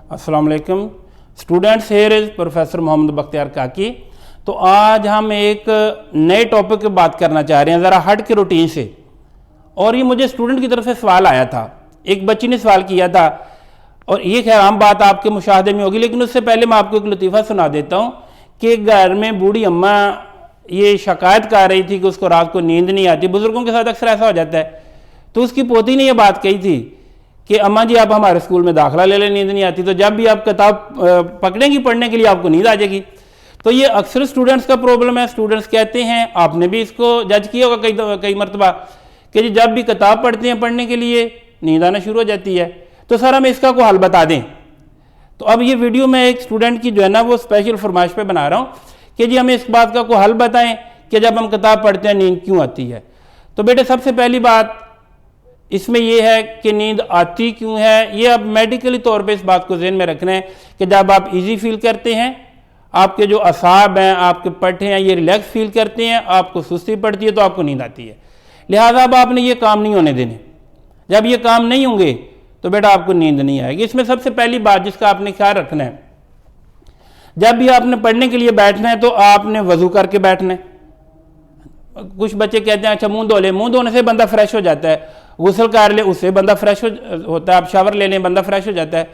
अस्सलाम वालेकुम students, here is professor Mohammad Bakhtiar Kaki. तो आज हम एक नए टॉपिक पे बात करना चाह रहे हैं, ज़रा हट के रूटीन से। और ये मुझे स्टूडेंट की तरफ से सवाल आया था, एक बच्ची ने सवाल किया था, और ये खैर आम बात आपके मुशाहदे में होगी, लेकिन उससे पहले मैं आपको एक लतीफ़ा सुना देता हूँ कि घर में बूढ़ी अम्मा ये शिकायत कर रही थी कि उसको रात को नींद नहीं आती। बुज़ुर्गों के साथ अक्सर ऐसा हो जाता है। तो उसकी पोती ने यह बात कही थी कि अम्मा जी आप हमारे स्कूल में दाखिला ले लें, नींद नहीं आती, तो जब भी आप किताब पकड़ेंगी पढ़ने के लिए आपको नींद आ जाएगी। तो ये अक्सर स्टूडेंट्स का प्रॉब्लम है। स्टूडेंट्स कहते हैं, आपने भी इसको जज किया होगा कई मरतबा, कि जी जब भी किताब पढ़ते हैं पढ़ने के लिए नींद आना शुरू हो जाती है। तो सर हमें इसका कोई हल बता दें। तो अब ये वीडियो मैं एक स्टूडेंट की जो है ना वो स्पेशल फरमाइश पे बना रहा हूँ कि जी हमें इस बात का कोई हल बताएं कि जब हम किताब पढ़ते हैं नींद क्यों आती है। तो बेटे सबसे पहली बात इसमें यह है कि नींद आती क्यों है। ये अब मेडिकली तौर पे इस बात को ज़हन में रखना है कि जब आप इजी फील करते हैं, आपके जो असाब हैं, आपके पट्टे हैं, ये रिलैक्स फील करते हैं, आपको सुस्ती पड़ती है, तो आपको नींद आती है। लिहाजा अब आपने ये काम नहीं होने देने। जब ये काम नहीं होंगे तो बेटा आपको नींद नहीं आएगी। इसमें सबसे पहली बात जिसका आपने ख्याल रखना है, जब भी आपने पढ़ने के लिए बैठना है तो आपने वजू करके बैठना है। कुछ बच्चे कहते हैं अच्छा मुंह धो ले, मुंह धोने से बंदा फ्रेश हो जाता है, गुस्ल कर ले उससे बंदा फ्रेश होता है, आप शावर ले लें बंदा फ्रेश हो जाता है।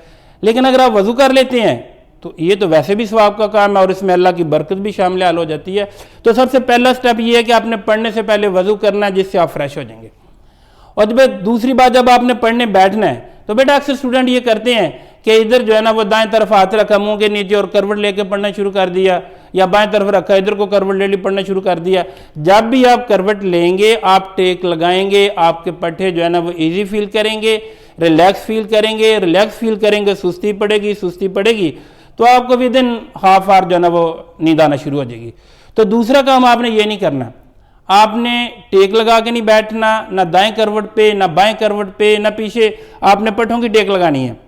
लेकिन अगर आप वजू कर लेते हैं तो ये तो वैसे भी सवाब का काम है और इसमें अल्लाह की बरकत भी शामिल हो जाती है। तो सबसे पहला स्टेप ये है कि आपने पढ़ने से पहले वजू करना है, जिससे आप फ्रेश हो जाएंगे। और जब दूसरी बात, जब आपने पढ़ने बैठना है तो बेटा अक्सर स्टूडेंट ये करते हैं कि इधर जो है ना वो दाएं तरफ हाथ रखा मुंह के नीचे और करवट लेके पढ़ना शुरू कर दिया, या बाएं तरफ रखा इधर को करवट ले ली पढ़ना शुरू कर दिया। जब भी आप करवट लेंगे, आप टेक लगाएंगे, आपके पट्टे जो है ना वो इजी फील करेंगे, रिलैक्स फील करेंगे, रिलैक्स फील करेंगे, सुस्ती पड़ेगी तो आपको विद इन हाफ आवर जो है ना वो नींद आना शुरू हो जाएगी। तो दूसरा काम आपने ये नहीं करना, आपने टेक लगा के नहीं बैठना, ना दाएं करवट पे, ना बाएं करवट पे, ना पीछे, आपने पट्टों की टेक लगानी है।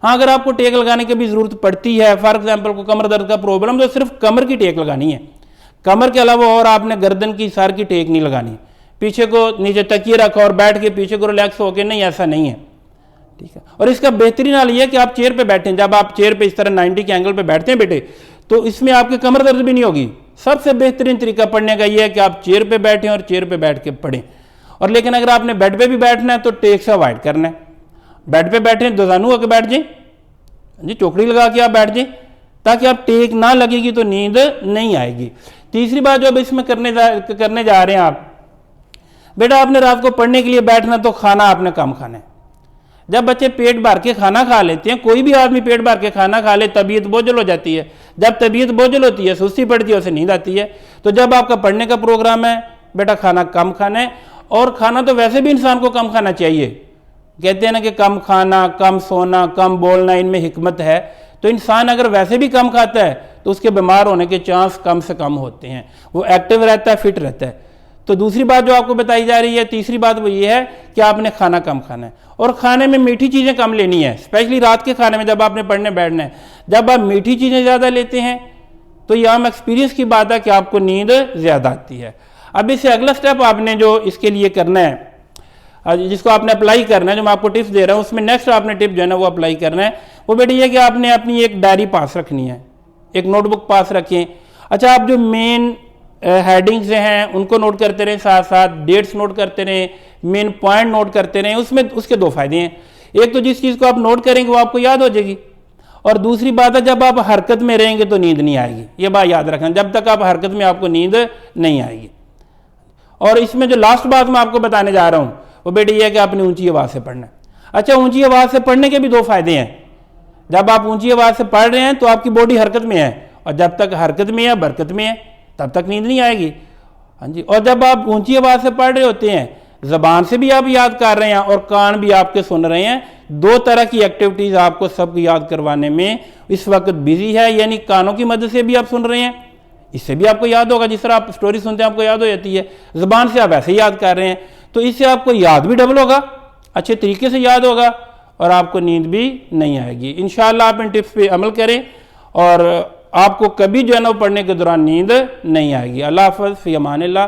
हाँ, अगर आपको टेक लगाने की भी ज़रूरत पड़ती है, फॉर एग्जांपल को कमर दर्द का प्रॉब्लम, तो सिर्फ कमर की टेक लगानी है। कमर के अलावा और आपने गर्दन की सर की टेक नहीं लगानी। पीछे को नीचे तकिए रखा और बैठ के पीछे को रिलैक्स होके, नहीं, ऐसा नहीं है, ठीक है। और इसका बेहतरीन हाल ये है कि आप चेयर पे बैठें। जब आप चेयर पे इस तरह 90 के एंगल पे बैठते हैं बेटे, तो इसमें आपकी कमर दर्द भी नहीं होगी। सबसे बेहतरीन तरीका पढ़ने का ये है कि आप चेयर पे बैठें और चेयर पे बैठ के पढ़ें। और लेकिन अगर आपने बेड पे भी बैठना है तो टेक से अवॉइड करना है। बेड पे बैठें, दोजानू होकर बैठ जाए जी, चौकड़ी लगा के आप बैठ जाए, ताकि आप टेक ना लगेगी तो नींद नहीं आएगी। तीसरी बात जो अब इसमें करने जा रहे हैं आप, बेटा आपने रात को पढ़ने के लिए बैठना तो खाना आपने कम खाना है। जब बच्चे पेट भर के खाना खा लेते हैं, कोई भी आदमी पेट भर के खाना खा ले, तबीयत बोझल हो जाती है। जब तबीयत बोझल होती है, सुस्ती पड़ती है, उसे नींद आती है। तो जब आपका पढ़ने का प्रोग्राम है, बेटा खाना कम खाना है। और खाना तो वैसे भी इंसान को कम खाना चाहिए। कहते हैं ना कि कम खाना, कम सोना, कम बोलना, इनमें हिकमत है। तो इंसान अगर वैसे भी कम खाता है तो उसके बीमार होने के चांस कम से कम होते हैं, वो एक्टिव रहता है, फिट रहता है। तो दूसरी बात जो आपको बताई जा रही है, तीसरी बात वो ये है कि आपने खाना कम खाना है और खाने में मीठी चीज़ें कम लेनी है, स्पेशली रात के खाने में जब आपने पढ़ने बैठना है। जब आप मीठी चीज़ें ज़्यादा लेते हैं तो ये आम एक्सपीरियंस की बात है कि आपको नींद ज़्यादा आती है। अब इससे अगला स्टेप आपने जो इसके लिए करना है, जिसको आपने अप्लाई करना है, जो मैं आपको टिप्स दे रहा हूँ उसमें नेक्स्ट आपने टिप जो है ना वो अप्लाई करना है, वो बेटी ये कि आपने अपनी एक डायरी पास रखनी है, एक नोटबुक पास रखें। अच्छा, आप जो मेन हेडिंग्स हैं उनको नोट करते रहें, साथ साथ डेट्स नोट करते रहें, मेन पॉइंट नोट करते रहें। उसमें उसके दो फायदे हैं। एक तो जिस चीज़ को आप नोट करेंगे वो आपको याद हो जाएगी, और दूसरी बात है जब आप हरकत में रहेंगे तो नींद नहीं आएगी। ये बात याद रखना, जब तक आप हरकत में आपको नींद नहीं आएगी। और इसमें जो लास्ट बात मैं आपको बताने जा रहा हूँ वो बेटी ये है कि आपने ऊंची आवाज़ से पढ़ना है। अच्छा, ऊंची आवाज़ से पढ़ने के भी दो फायदे हैं। जब आप ऊंची आवाज़ से पढ़ रहे हैं तो आपकी बॉडी हरकत में है, और जब तक हरकत में है, बरकत में है, तब तक नींद नहीं आएगी। हाँ जी। और जब आप ऊंची आवाज़ से पढ़ रहे होते हैं, ज़बान से भी आप याद कर रहे हैं और कान भी आपके सुन रहे हैं। दो तरह की एक्टिविटीज़ आपको सबको याद करवाने में इस वक्त बिजी है। यानी कानों की मदद से भी आप सुन रहे हैं, इससे भी आपको याद होगा, जिस तरह आप स्टोरी सुनते हैं आपको याद हो जाती है। ज़बान से आप ऐसे ही याद कर रहे हैं, तो इससे आपको याद भी डबल होगा, अच्छे तरीके से याद होगा, और आपको नींद भी नहीं आएगी। इंशाअल्लाह आप इन टिप्स पे अमल करें और आपको कभी जो है ना पढ़ने के दौरान नींद नहीं आएगी। अल्लाह हाफ़िज़, फ़ी अमानिल्लाह।